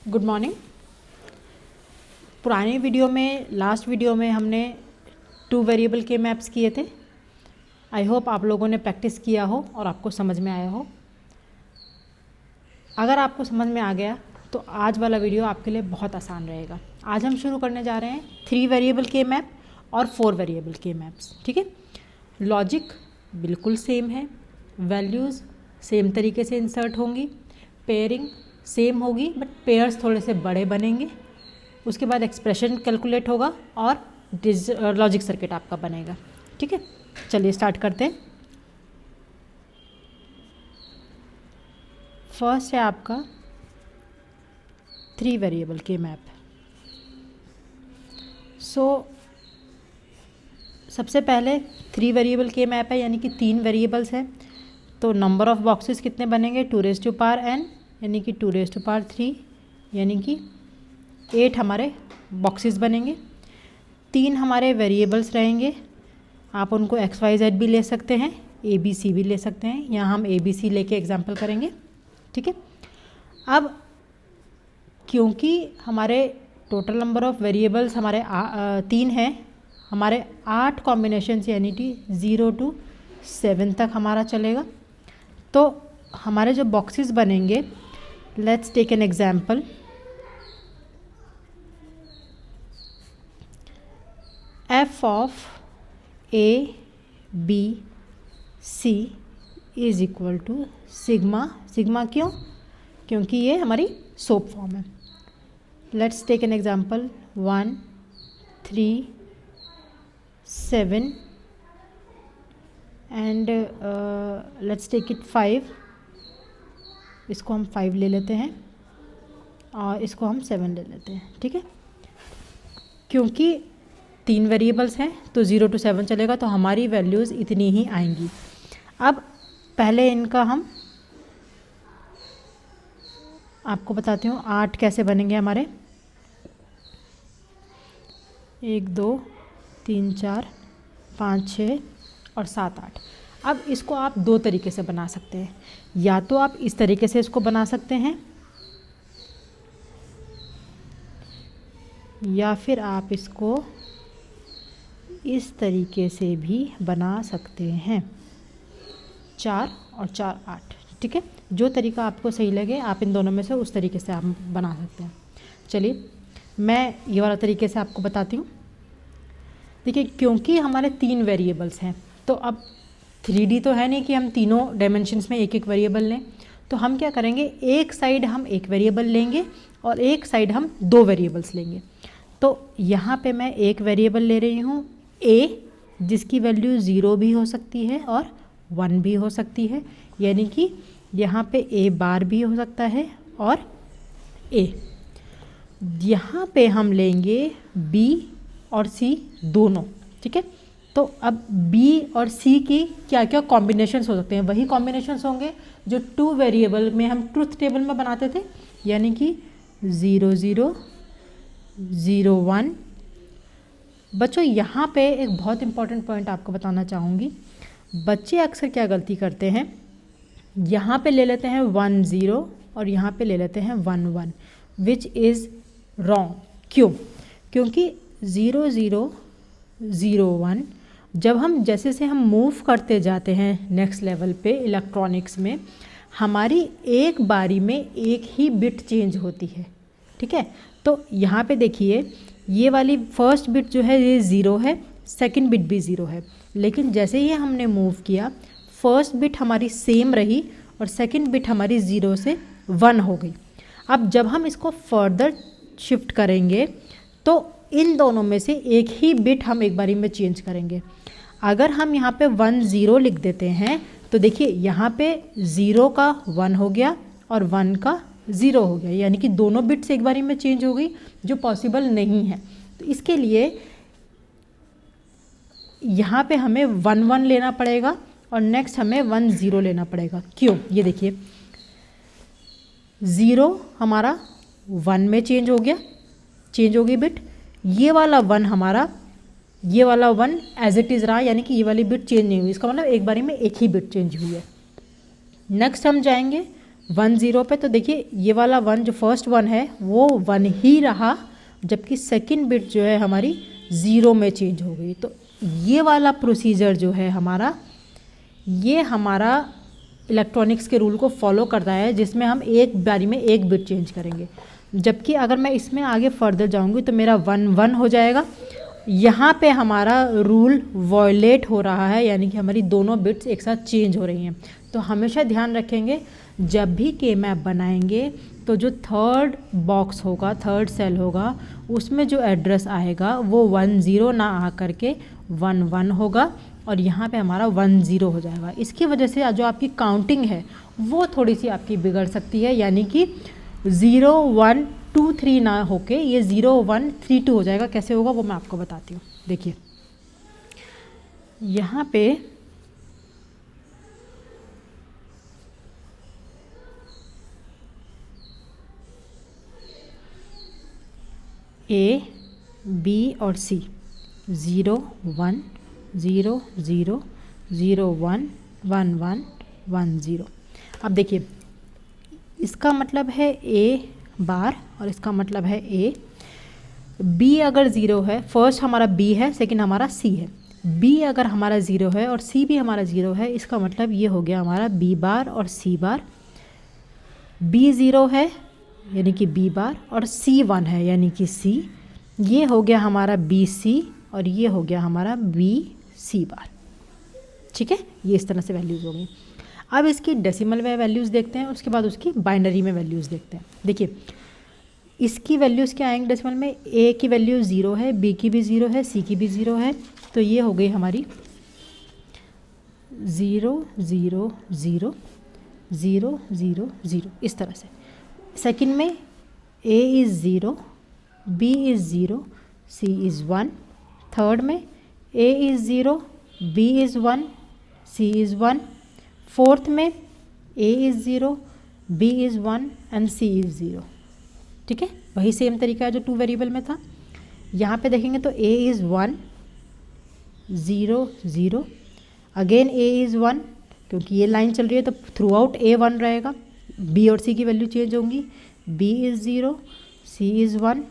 Good morning. पुराने video में last video में हमने 2 वेरिएबल के मैप्स किए थे। आई होप आप लोगों ने प्रैक्टिस किया हो और आपको समझ में आया हो। अगर आपको समझ में आ गया तो आज वाला वीडियो आपके लिए बहुत आसान रहेगा। आज हम शुरू करने जा रहे हैं 3 वेरिएबल के मैप और 4 वेरिएबल के मैप्स। ठीक है, लॉजिक बिल्कुल सेम है, वैल्यूज़ सेम तरीके से इंसर्ट होंगी, पेयरिंग सेम होगी बट पेयर्स थोड़े से बड़े बनेंगे। उसके बाद एक्सप्रेशन कैलकुलेट होगा और लॉजिक सर्किट आपका बनेगा। ठीक है, चलिए स्टार्ट करते हैं। फर्स्ट है आपका 3 वेरिएबल के मैप। सबसे पहले 3 वेरिएबल के मैप है, यानी कि 3 वेरिएबल्स है। तो नंबर ऑफ बॉक्सेस कितने बनेंगे? 2n यानी कि 2^3 यानी कि 8 हमारे बॉक्सेस बनेंगे। 3 हमारे वेरिएबल्स रहेंगे। आप उनको XYZ भी ले सकते हैं, ABC भी ले सकते हैं। यहाँ हम ABC लेके एग्जांपल करेंगे। ठीक है, अब क्योंकि हमारे टोटल नंबर ऑफ वेरिएबल्स हमारे 3 हैं, हमारे 8 कॉम्बिनेशंस यानी कि 0 to 7 तक हमारा चलेगा। तो हमारे जो बॉक्सेस बनेंगे, let's take an example. F of A B C is equal to sigma. Sigma क्यों? क्योंकि ये हमारी सोप फॉर्म है। Let's take an example 1 3 7 and let's take it 5। इसको हम 5 ले लेते हैं और इसको हम 7 ले लेते हैं। ठीक है, क्योंकि 3 वेरिएबल्स हैं तो 0 to 7 चलेगा, तो हमारी वैल्यूज़ इतनी ही आएंगी। अब पहले इनका हम आपको बताती हूँ 8 कैसे बनेंगे हमारे। 1 2 3 4 5 6 और 7 8। अब इसको आप 2 तरीके से बना सकते हैं। या तो आप इस तरीके से इसको बना सकते हैं, या फिर आप इसको इस तरीके से भी बना सकते हैं। 4 और 4 8। ठीक है, जो तरीका आपको सही लगे आप इन दोनों में से उस तरीके से आप बना सकते हैं। चलिए मैं ये वाला तरीके से आपको बताती हूँ। देखिए, क्योंकि हमारे 3 वेरिएबल्स हैं तो अब 3D तो है नहीं कि हम तीनों डायमेंशंस में एक एक वेरिएबल लें। तो हम क्या करेंगे, एक साइड हम एक वेरिएबल लेंगे और एक साइड हम 2 वेरिएबल्स लेंगे। तो यहाँ पे मैं एक वेरिएबल ले रही हूँ A, जिसकी वैल्यू 0 भी हो सकती है और 1 भी हो सकती है, यानी कि यहाँ पे A बार भी हो सकता है और A। यहाँ पे हम लेंगे B और C दोनों। ठीक है, तो अब B और C की क्या क्या कॉम्बिनेशंस हो सकते हैं? वही कॉम्बिनेशंस होंगे जो 2 वेरिएबल में हम ट्रुथ टेबल में बनाते थे, यानी कि 0 0 0 1। बच्चों यहाँ पे एक बहुत इंपॉर्टेंट पॉइंट आपको बताना चाहूँगी। बच्चे अक्सर क्या गलती करते हैं, यहाँ पे ले लेते हैं 1 0 और यहाँ पे ले लेते हैं 1 1, विच इज़ रॉन्ग। क्यों? क्योंकि 0 0 0 1 जब हम जैसे से हम मूव करते जाते हैं नेक्स्ट लेवल पे इलेक्ट्रॉनिक्स में, हमारी एक बारी में एक ही बिट चेंज होती है। ठीक है, तो यहाँ पे देखिए ये वाली फर्स्ट बिट जो है ये 0 है, सेकंड बिट भी 0 है। लेकिन जैसे ही हमने मूव किया, फर्स्ट बिट हमारी सेम रही और सेकंड बिट हमारी 0 से 1 हो गई। अब जब हम इसको फर्दर शिफ्ट करेंगे तो इन दोनों में से एक ही बिट हम एक बारी में चेंज करेंगे। अगर हम यहाँ पे 1 0 लिख देते हैं तो देखिए यहाँ पे 0 का 1 हो गया और 1 का 0 हो गया, यानी कि दोनों बिट्स एक बारी में चेंज हो गई, जो पॉसिबल नहीं है। तो इसके लिए यहाँ पे हमें 1 1 लेना पड़ेगा और नेक्स्ट हमें 1 0 लेना पड़ेगा। क्यों? ये देखिए 0 हमारा 1 में चेंज हो गई बिट। ये वाला 1 हमारा, ये वाला 1 एज इट इज़ रहा, यानी कि ये वाली बिट चेंज नहीं हुई। इसका मतलब एक बारी में एक ही बिट चेंज हुई है। नेक्स्ट हम जाएंगे 1 0 पे, तो देखिए ये वाला 1 जो फर्स्ट 1 है वो 1 ही रहा, जबकि सेकंड बिट जो है हमारी 0 में चेंज हो गई। तो ये वाला प्रोसीजर जो है हमारा, ये हमारा इलेक्ट्रॉनिक्स के रूल को फॉलो करता है, जिसमें हम एक बारी में एक बिट चेंज करेंगे। जबकि अगर मैं इसमें आगे फर्दर जाऊंगी तो मेरा 1 1 हो जाएगा। यहाँ पे हमारा रूल वॉयलेट हो रहा है, यानी कि हमारी दोनों बिट्स एक साथ चेंज हो रही हैं। तो हमेशा ध्यान रखेंगे जब भी के मैप बनाएंगे तो जो थर्ड बॉक्स होगा, थर्ड सेल होगा, उसमें जो एड्रेस आएगा वो 1 0 ना आ करके 1 1 होगा, और यहाँ पे हमारा 1 0 हो जाएगा। इसकी वजह से जो आपकी काउंटिंग है वो थोड़ी सी आपकी बिगड़ सकती है, यानी कि 0 1 2 3 ना होके ये 0 1 3 2 हो जाएगा। कैसे होगा वो मैं आपको बताती हूँ। देखिए यहाँ पे A, B और C 0 1 0 0 0 1 1 1 1 0। अब देखिए इसका मतलब है A बार और इसका मतलब है A। B अगर 0 है, फर्स्ट हमारा B है, सेकंड हमारा C है। B अगर हमारा 0 है और C भी हमारा 0 है, इसका मतलब ये हो गया हमारा B बार और C बार। B 0 है यानी कि B बार, और C 1 है यानी कि C। ये हो गया हमारा BC और ये हो गया हमारा BC बार। ठीक है, ये इस तरह से वैल्यूज़ हो गई। अब इसकी डेसिमल में वैल्यूज़ देखते हैं, उसके बाद उसकी बाइनरी में वैल्यूज़ देखते हैं। देखिए इसकी वैल्यूज़ क्या आएंगे डेसिमल में। A की वैल्यू 0 है, B की भी 0 है, C की भी 0 है। तो ये हो गई हमारी 0 0 0 0 0 0 इस तरह से। सेकंड में A is 0, B is 0, C is 1। Third में A is 0, B is 1, C is 1। Fourth में A is 0, B is 1 and C is 0। ठीक है, वही सेम तरीका है जो 2 वेरिएबल में था। यहाँ पे देखेंगे तो A is 1 0 0, again A is 1, क्योंकि ये लाइन चल रही है तो थ्रू आउट A 1 रहेगा। B और C की वैल्यू चेंज होंगी। B is 0, C is 1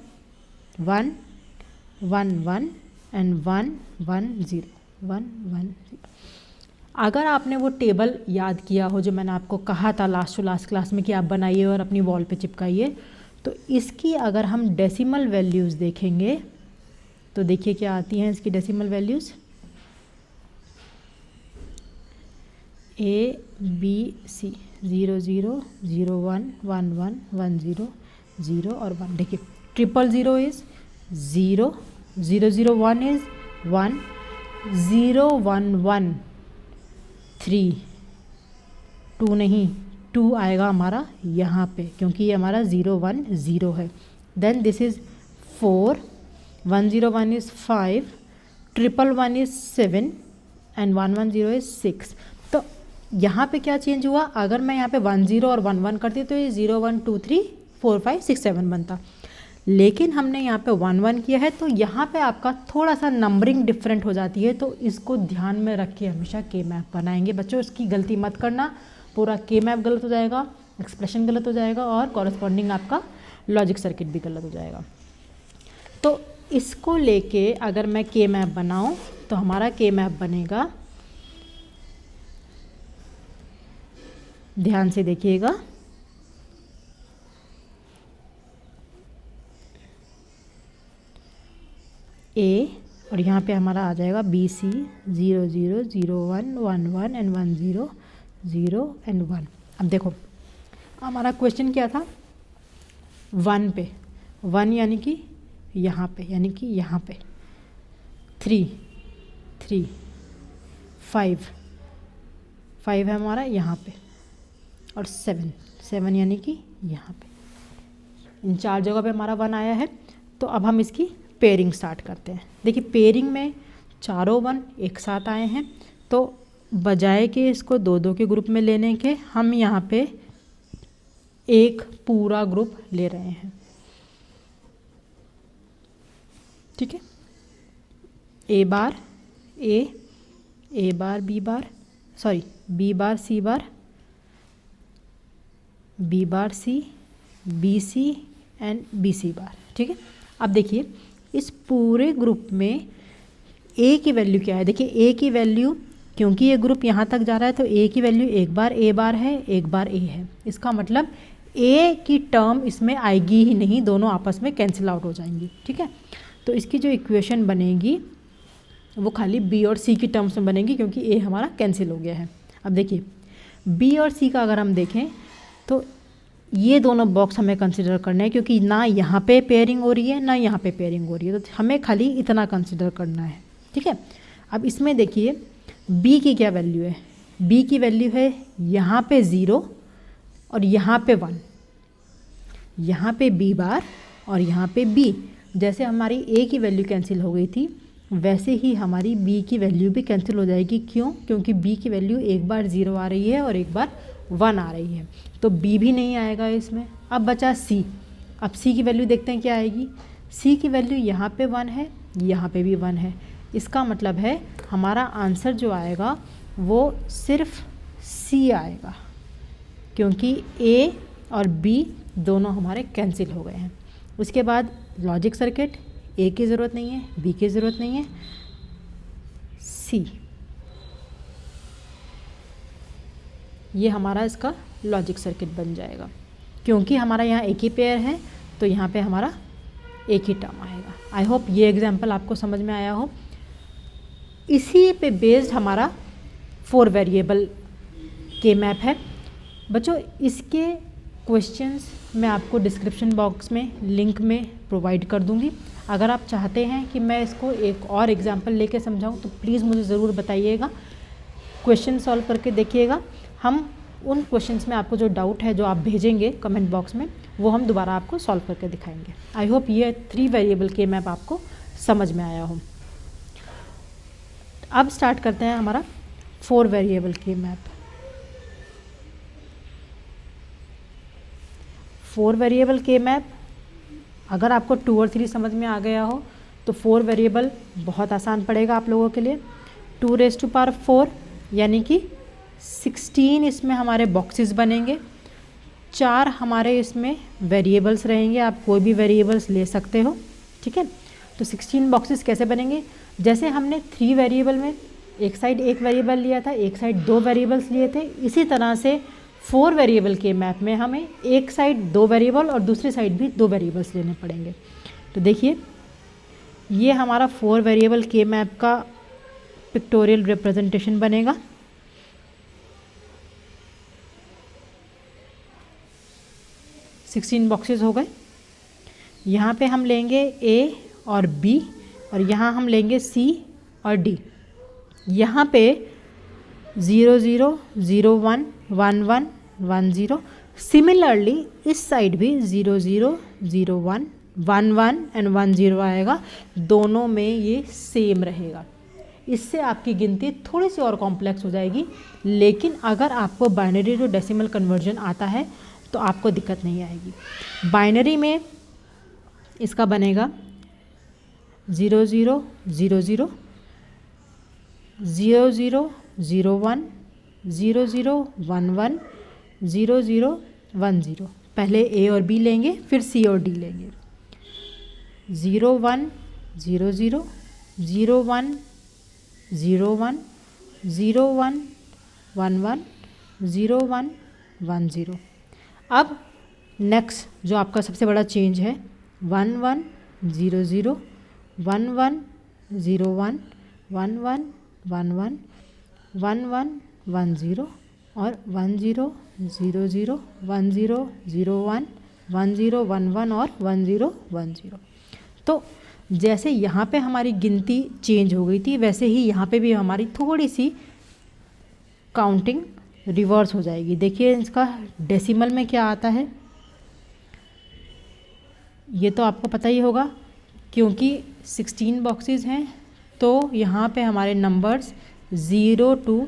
1 1 1 and 1 1 0 1 1 0। अगर आपने वो टेबल याद किया हो जो मैंने आपको कहा था लास्ट टू लास्ट क्लास में कि आप बनाइए और अपनी वॉल पे चिपकाइए, तो इसकी अगर हम डेसिमल वैल्यूज़ देखेंगे तो देखिए क्या आती हैं इसकी decimal values. A B C 0 0 0 1 1 1 1 0 0 और 1। देखिए 0 इज़ 0 0 0 1 इज़ 1 0 1 1 3 2 नहीं 2 आएगा हमारा यहाँ पे, क्योंकि ये हमारा 0 1 0 है। Then this is 4 1 0 1 is 5 1 1 is 7 and 1 1 0 is 6। तो यहाँ पे क्या चेंज हुआ, अगर मैं यहाँ पे 1 0 और 1 1 करती तो ये 0 1 2 3 4 5 6 7 बनता, लेकिन हमने यहाँ पे 1 1 किया है तो यहाँ पे आपका थोड़ा सा नंबरिंग डिफरेंट हो जाती है। तो इसको ध्यान में रख के हमेशा के मैप बनाएंगे बच्चों, इसकी गलती मत करना। पूरा के मैप गलत हो जाएगा, एक्सप्रेशन गलत हो जाएगा और कॉरस्पॉन्डिंग आपका लॉजिक सर्किट भी गलत हो जाएगा। तो इसको लेके अगर मैं के मैप बनाऊँ तो हमारा के मैप बनेगा, ध्यान से देखिएगा, A और यहाँ पे हमारा आ जाएगा BC 0 0 0 1 1 1 एंड 1 0 0 एंड 1। अब देखो हमारा क्वेश्चन क्या था, 1 पे 1 यानी कि यहाँ पे, यानी कि यहाँ पे 3 3 5 5 है हमारा यहाँ पे, और 7 7 यानी कि यहाँ पे। इन 4 जगह पे हमारा 1 आया है। तो अब हम इसकी पेयरिंग स्टार्ट करते हैं। देखिए पेयरिंग में चारों 1 एक साथ आए हैं, तो बजाय के इसको 2 2 के ग्रुप में लेने के हम यहाँ पे एक पूरा ग्रुप ले रहे हैं। ठीक है, A bar A, A bar B bar, sorry B bar C bar, B bar C, B C and B C bar. ठीक है, अब देखिए इस पूरे ग्रुप में ए की वैल्यू क्या है। देखिए ए की वैल्यू, क्योंकि ये ग्रुप यहाँ तक जा रहा है तो ए की वैल्यू एक बार ए बार है, एक बार ए है। इसका मतलब ए की टर्म इसमें आएगी ही नहीं, दोनों आपस में कैंसिल आउट हो जाएंगी। ठीक है, तो इसकी जो इक्वेशन बनेगी वो खाली बी और सी की टर्म्स में बनेगी, क्योंकि ए हमारा कैंसिल हो गया है। अब देखिए बी और सी का अगर हम देखें तो ये दोनों बॉक्स हमें कंसिडर करने हैं, क्योंकि ना यहाँ पे पेयरिंग हो रही है ना यहाँ पे पेयरिंग हो रही है, तो हमें खाली इतना कंसिडर करना है। ठीक है, अब इसमें देखिए बी की क्या वैल्यू है। बी की वैल्यू है यहाँ पे 0 और यहाँ पे 1, यहाँ पे बी बार और यहाँ पे बी। जैसे हमारी ए की वैल्यू कैंसिल हो गई थी, वैसे ही हमारी बी की वैल्यू भी कैंसिल हो जाएगी। क्यों? क्योंकि बी की वैल्यू एक बार 0 आ रही है और एक बार 1 आ रही है, तो बी भी नहीं आएगा इसमें। अब बचा सी। अब सी की वैल्यू देखते हैं क्या आएगी। सी की वैल्यू यहाँ पे 1 है, यहाँ पे भी 1 है। इसका मतलब है हमारा आंसर जो आएगा वो सिर्फ सी आएगा, क्योंकि ए और बी दोनों हमारे कैंसिल हो गए हैं। उसके बाद लॉजिक सर्किट, ए की ज़रूरत नहीं है, बी की ज़रूरत नहीं है, सी, ये हमारा इसका लॉजिक सर्किट बन जाएगा। क्योंकि हमारा यहाँ एक ही पेयर है तो यहाँ पे हमारा एक ही टर्म आएगा। आई होप ये एग्जाम्पल आपको समझ में आया हो। इसी पे बेस्ड हमारा 4 वेरिएबल के मैप है। बच्चों इसके क्वेश्चंस मैं आपको डिस्क्रिप्शन बॉक्स में लिंक में प्रोवाइड कर दूंगी। अगर आप चाहते हैं कि मैं इसको एक और एग्जाम्पल लेके समझाऊं तो प्लीज़ मुझे ज़रूर बताइएगा, क्वेश्चन सॉल्व करके देखिएगा। हम उन क्वेश्चंस में आपको जो डाउट है जो आप भेजेंगे कमेंट बॉक्स में, वो हम दोबारा आपको सॉल्व करके दिखाएंगे। आई होप ये 3 वेरिएबल के मैप आपको समझ में आया हो। अब स्टार्ट करते हैं हमारा 4 वेरिएबल के मैप। 4 वेरिएबल के मैप अगर आपको 2 और 3 समझ में आ गया हो तो 4 वेरिएबल बहुत आसान पड़ेगा आप लोगों के लिए। 2 रेज़ टू पावर 4 यानी कि 16 इसमें हमारे बॉक्सेस बनेंगे। 4 हमारे इसमें वेरिएबल्स रहेंगे, आप कोई भी वेरिएबल्स ले सकते हो। ठीक है, तो 16 बॉक्सेस कैसे बनेंगे। जैसे हमने 3 वेरिएबल में एक साइड एक वेरिएबल लिया था, एक साइड 2 वेरिएबल्स लिए थे, इसी तरह से 4 वेरिएबल के मैप में हमें एक साइड 2 वेरिएबल और दूसरी साइड भी 2 वेरिएबल्स लेने पड़ेंगे। तो देखिए ये हमारा 4 वेरिएबल के मैप का पिक्टोरियल रिप्रेजेंटेशन बनेगा। सिक्सटीन बॉक्सेस हो गए। यहाँ पे हम लेंगे ए और बी और यहाँ हम लेंगे सी और डी। यहाँ पे 0 0 0 1 1 1 1 0। सिमिलरली इस साइड भी 0 0 0 1 1 1 एंड 1 0 आएगा। दोनों में ये सेम रहेगा। इससे आपकी गिनती थोड़ी सी और कॉम्प्लेक्स हो जाएगी, लेकिन अगर आपको बाइनरी टू डेसिमल कन्वर्जन आता है तो आपको दिक्कत नहीं आएगी। बाइनरी में इसका बनेगा 0 0 0 0 0 0 0 1 0 0 1 1 0 0 1 0। पहले ए और बी लेंगे, फिर सी और डी लेंगे। 0 1 0 0 0 1 0 1 0 1 1 1 0 1 1 0। अब नेक्स्ट जो आपका सबसे बड़ा चेंज है 1 1 0 0 1 1 0 1 1 1 1 1 1 1 1 0 और 1 0 0 0 1 0 0 1 1 0 1 1 और 1 0 1 0। तो जैसे यहाँ पे हमारी गिनती चेंज हो गई थी, वैसे ही यहाँ पे भी हमारी थोड़ी सी काउंटिंग रिवर्स हो जाएगी। देखिए इसका डेसिमल में क्या आता है, ये तो आपको पता ही होगा। क्योंकि 16 बॉक्सेस हैं तो यहाँ पे हमारे नंबर्स 0 to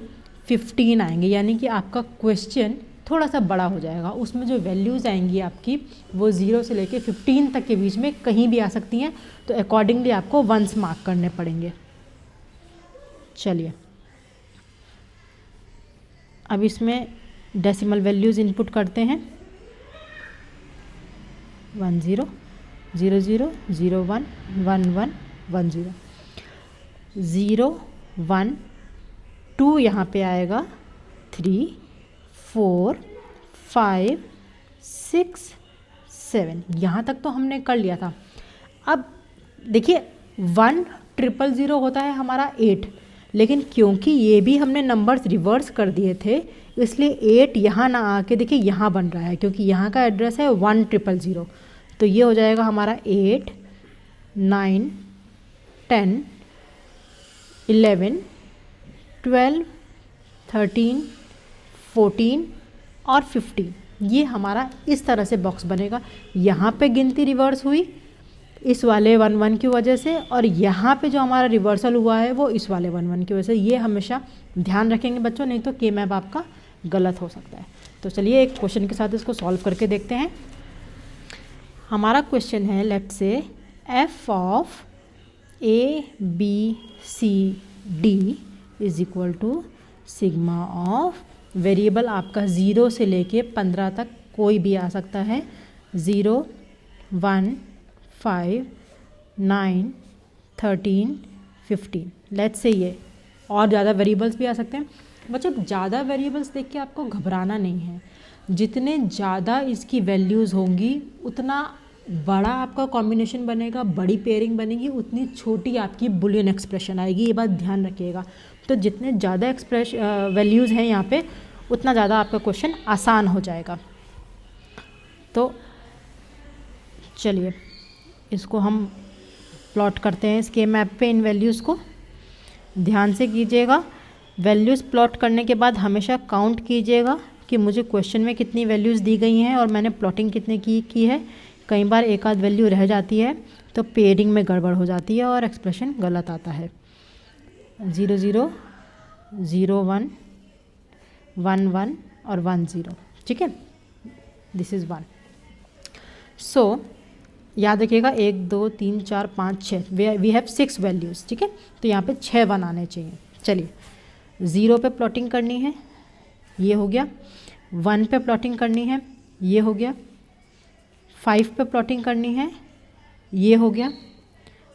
15 आएंगे, यानी कि आपका क्वेश्चन थोड़ा सा बड़ा हो जाएगा। उसमें जो वैल्यूज़ आएंगी आपकी वो 0 से लेके 15 तक के बीच में कहीं भी आ सकती हैं, तो अकॉर्डिंगली आपको 1s मार्क करने पड़ेंगे। चलिए अब इसमें डेसिमल वैल्यूज़ इनपुट करते हैं। 1 0 0 0 0 1 1 1 1 0 0 1 2 यहाँ पे आएगा 3 4 5 6 7, यहाँ तक तो हमने कर लिया था। अब देखिए 1 0 0 होता है हमारा 8, लेकिन क्योंकि ये भी हमने नंबर्स रिवर्स कर दिए थे इसलिए 8 यहाँ ना आके देखिए यहाँ बन रहा है, क्योंकि यहाँ का एड्रेस है 1 0 0। तो ये हो जाएगा हमारा 8 9 10 11 12 13 14 और 15, ये हमारा इस तरह से बॉक्स बनेगा। यहाँ पे गिनती रिवर्स हुई इस वाले 1 1 की वजह से, और यहाँ पे जो हमारा रिवर्सल हुआ है वो इस वाले 1 1 की वजह से। ये हमेशा ध्यान रखेंगे बच्चों, नहीं तो के मैप आपका गलत हो सकता है। तो चलिए एक क्वेश्चन के साथ इसको सॉल्व करके देखते हैं। हमारा क्वेश्चन है, let's say F of A B C D is equal to sigma of, variable आपका 0 से लेके 15 तक कोई भी आ सकता है, 0 1 5 9 13 15। लेट्स से ये और ज़्यादा वेरिएबल्स भी आ सकते हैं। बच्चों ज़्यादा वेरिएबल्स देख के आपको घबराना नहीं है, जितने ज़्यादा इसकी वैल्यूज़ होंगी उतना बड़ा आपका कॉम्बिनेशन बनेगा, बड़ी पेयरिंग बनेगी, उतनी छोटी आपकी बुलियन एक्सप्रेशन आएगी, ये बात ध्यान रखिएगा। तो जितने ज़्यादा वैल्यूज़ हैं यहाँ पे उतना ज़्यादा आपका क्वेश्चन आसान हो जाएगा। तो चलिए इसको हम प्लॉट करते हैं इसके मैप पे। इन वैल्यूज़ को ध्यान से कीजिएगा। वैल्यूज़ प्लॉट करने के बाद हमेशा काउंट कीजिएगा कि मुझे क्वेश्चन में कितनी वैल्यूज़ दी गई हैं और मैंने प्लॉटिंग कितने की है। कई बार एक आध वैल्यू रह जाती है तो पेयरिंग में गड़बड़ हो जाती है और एक्सप्रेशन गलत आता है। 0 0 0 1 1 1 और 1 0, ठीक है, दिस इज़ 1। सो याद रखिएगा 1 2 3 4 5 6, वी हैव 6 वैल्यूज़, ठीक है। तो यहाँ पे 6 1 आने चाहिए। चलिए 0 पे प्लॉटिंग करनी है, ये हो गया। 1 पे प्लॉटिंग करनी है, ये हो गया। 5 पे प्लॉटिंग करनी है, ये हो गया।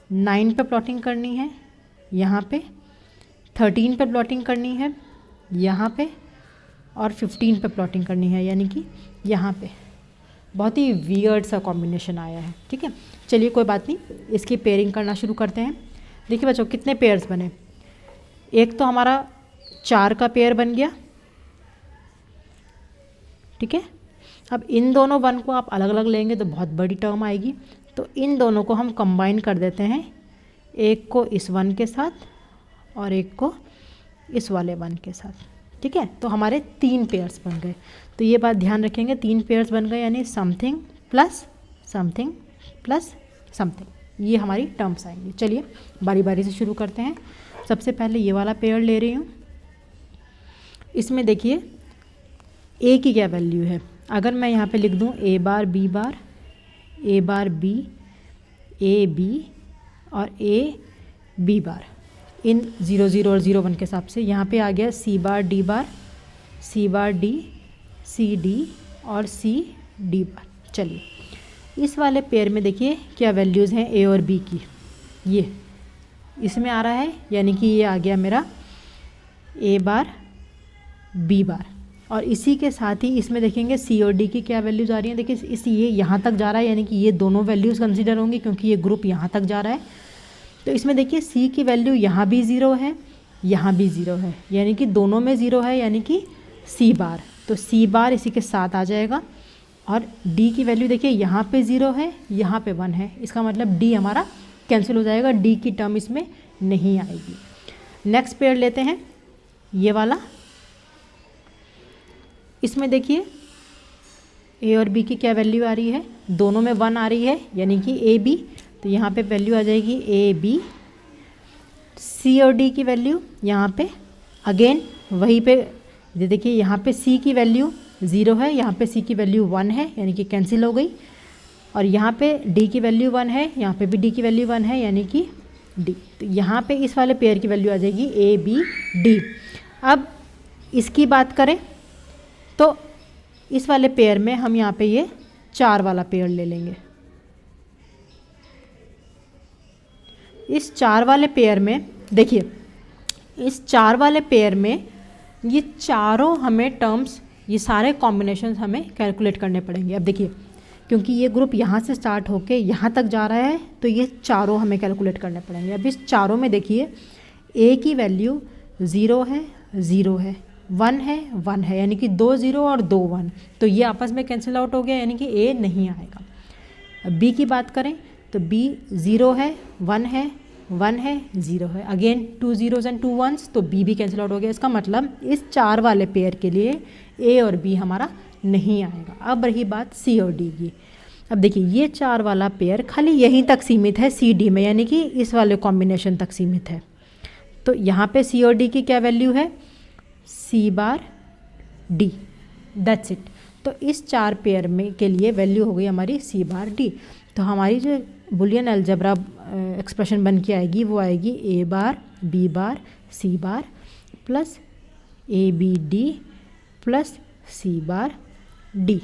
9 पे प्लॉटिंग करनी है यहाँ पे, 13 पे प्लॉटिंग करनी है यहाँ पे, और 15 पे प्लॉटिंग करनी है यानी कि यहाँ पे। बहुत ही वियर्ड सा कॉम्बिनेशन आया है, ठीक है। चलिए कोई बात नहीं, इसकी पेयरिंग करना शुरू करते हैं। देखिए बच्चों कितने पेयर्स बने, एक तो हमारा 4 का पेयर बन गया, ठीक है। अब इन दोनों 1 को आप अलग अलग लेंगे तो बहुत बड़ी टर्म आएगी, तो इन दोनों को हम कंबाइन कर देते हैं, एक को इस 1 के साथ और एक को इस वाले 1 के साथ, ठीक है। तो हमारे 3 पेयर्स बन गए। तो ये बात ध्यान रखेंगे, 3 पेयर्स बन गए यानी something plus something plus something, ये हमारी टर्म्स आएंगी। चलिए बारी बारी से शुरू करते हैं। सबसे पहले ये वाला पेयर ले रही हूँ। इसमें देखिए ए की क्या वैल्यू है, अगर मैं यहाँ पे लिख दूँ ए bar B B A B और ए बी बार, इन 0 0 और 0 1 के हिसाब से यहाँ पे आ गया सी बार डी सी डी और सी डी बार। चलिए इस वाले पेयर में देखिए क्या वैल्यूज़ हैं ए और बी की, ये इसमें आ रहा है यानी कि ये आ गया मेरा ए बार बी बार, और इसी के साथ ही इसमें देखेंगे सी और डी की क्या वैल्यूज़ आ रही हैं। देखिए इस ये यहाँ तक जा रहा है यानी कि ये दोनों वैल्यूज़ कंसीडर होंगी क्योंकि ये ग्रुप यहाँ तक जा रहा है। तो इसमें देखिए सी की वैल्यू यहाँ भी 0 है, यहाँ भी 0 है, यानी कि दोनों में 0 है यानी कि सी बार, तो सी बार इसी के साथ आ जाएगा। और डी की वैल्यू देखिए यहाँ पे 0 है, यहाँ पे 1 है, इसका मतलब डी हमारा कैंसिल हो जाएगा, डी की टर्म इसमें नहीं आएगी। नेक्स्ट पेयर लेते हैं ये वाला। इसमें देखिए ए और बी की क्या वैल्यू आ रही है, दोनों में 1 आ रही है यानी कि ए बी, तो यहाँ पे वैल्यू आ जाएगी ए बी। सी और डी की वैल्यू यहाँ पे अगेन वहीं पे देखिए, यहाँ पे सी की वैल्यू 0 है, यहाँ पे सी की वैल्यू 1 है यानी कि कैंसिल हो गई, और यहाँ पे डी की वैल्यू 1 है, यहाँ पे भी डी की वैल्यू 1 है यानी कि डी। तो यहाँ पे इस वाले पेयर की वैल्यू आ जाएगी ए बी डी। अब इसकी बात करें तो इस वाले पेयर में हम यहाँ पे ये 4 वाला पेयर ले लेंगे, इस 4 वाले पेयर में देखिए, इस 4 वाले पेयर में ये चारों हमें टर्म्स, ये सारे कॉम्बिनेशन हमें कैलकुलेट करने पड़ेंगे। अब देखिए, क्योंकि ये ग्रुप यहाँ से स्टार्ट होके यहाँ तक जा रहा है तो ये चारों हमें कैलकुलेट करने पड़ेंगे। अब इस चारों में देखिए ए की वैल्यू 0 है, 0 है, 1 है, 1 है, यानी कि 2 0 और 2 1, तो ये आपस में कैंसिल आउट हो गया, यानी कि ए नहीं आएगा। अब बी की बात करें तो बी 0 है, 1 है, 1 है, 0 है, अगेन 2 zeros एंड 2 1s, तो बी भी कैंसिल आउट हो गया। इसका मतलब इस 4 वाले पेयर के लिए ए और बी हमारा नहीं आएगा। अब रही बात सी और डी की। अब देखिए, ये 4 वाला पेयर खाली यहीं तक सीमित है सी डी में, यानी कि इस वाले कॉम्बिनेशन तक सीमित है। तो यहाँ पे सी और डी की क्या वैल्यू है, सी बार डी, दैट्स इट। तो इस 4 पेयर में के लिए वैल्यू हो गई हमारी सी बार डी। तो हमारी जो बुलियन अलजेब्रा एक्सप्रेशन बन के आएगी वो आएगी A bar B bar C bar plus A B D plus C bar D.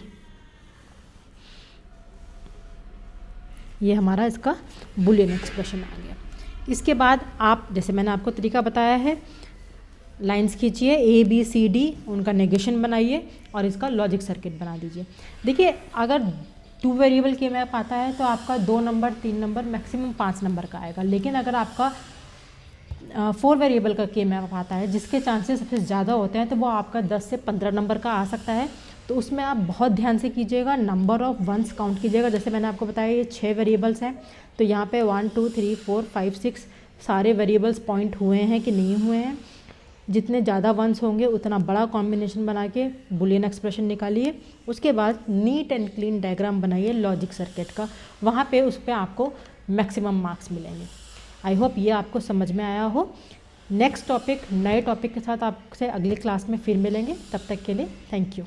ये हमारा इसका बुलियन एक्सप्रेशन आ गया। इसके बाद आप, जैसे मैंने आपको तरीका बताया है, लाइंस खींचिए ए बी सी डी, उनका नेगेशन बनाइए और इसका लॉजिक सर्किट बना दीजिए। देखिए, अगर 2 वेरिएबल के मैप आता है तो आपका 2 नंबर 3 नंबर मैक्सिमम 5 नंबर का आएगा। लेकिन अगर आपका 4 वेरिएबल का के मैप आता है जिसके चांसेस सबसे ज़्यादा होते हैं तो वो आपका 10 से 15 नंबर का आ सकता है। तो उसमें आप बहुत ध्यान से कीजिएगा, नंबर ऑफ वंस काउंट कीजिएगा। जैसे मैंने आपको बताया ये 6 वेरिएबल्स हैं, तो यहाँ पे 1 2 3 4 5 6 सारे वेरिएबल्स पॉइंट हुए हैं कि नहीं हुए हैं। जितने ज़्यादा वंस होंगे उतना बड़ा कॉम्बिनेशन बना के बुलियन एक्सप्रेशन निकालिए। उसके बाद नीट एंड क्लीन डायग्राम बनाइए लॉजिक सर्किट का, वहाँ पे उस पर आपको मैक्सिमम मार्क्स मिलेंगे। आई होप ये आपको समझ में आया हो। नेक्स्ट टॉपिक, नए टॉपिक के साथ आपसे अगली क्लास में फिर मिलेंगे। तब तक के लिए थैंक यू।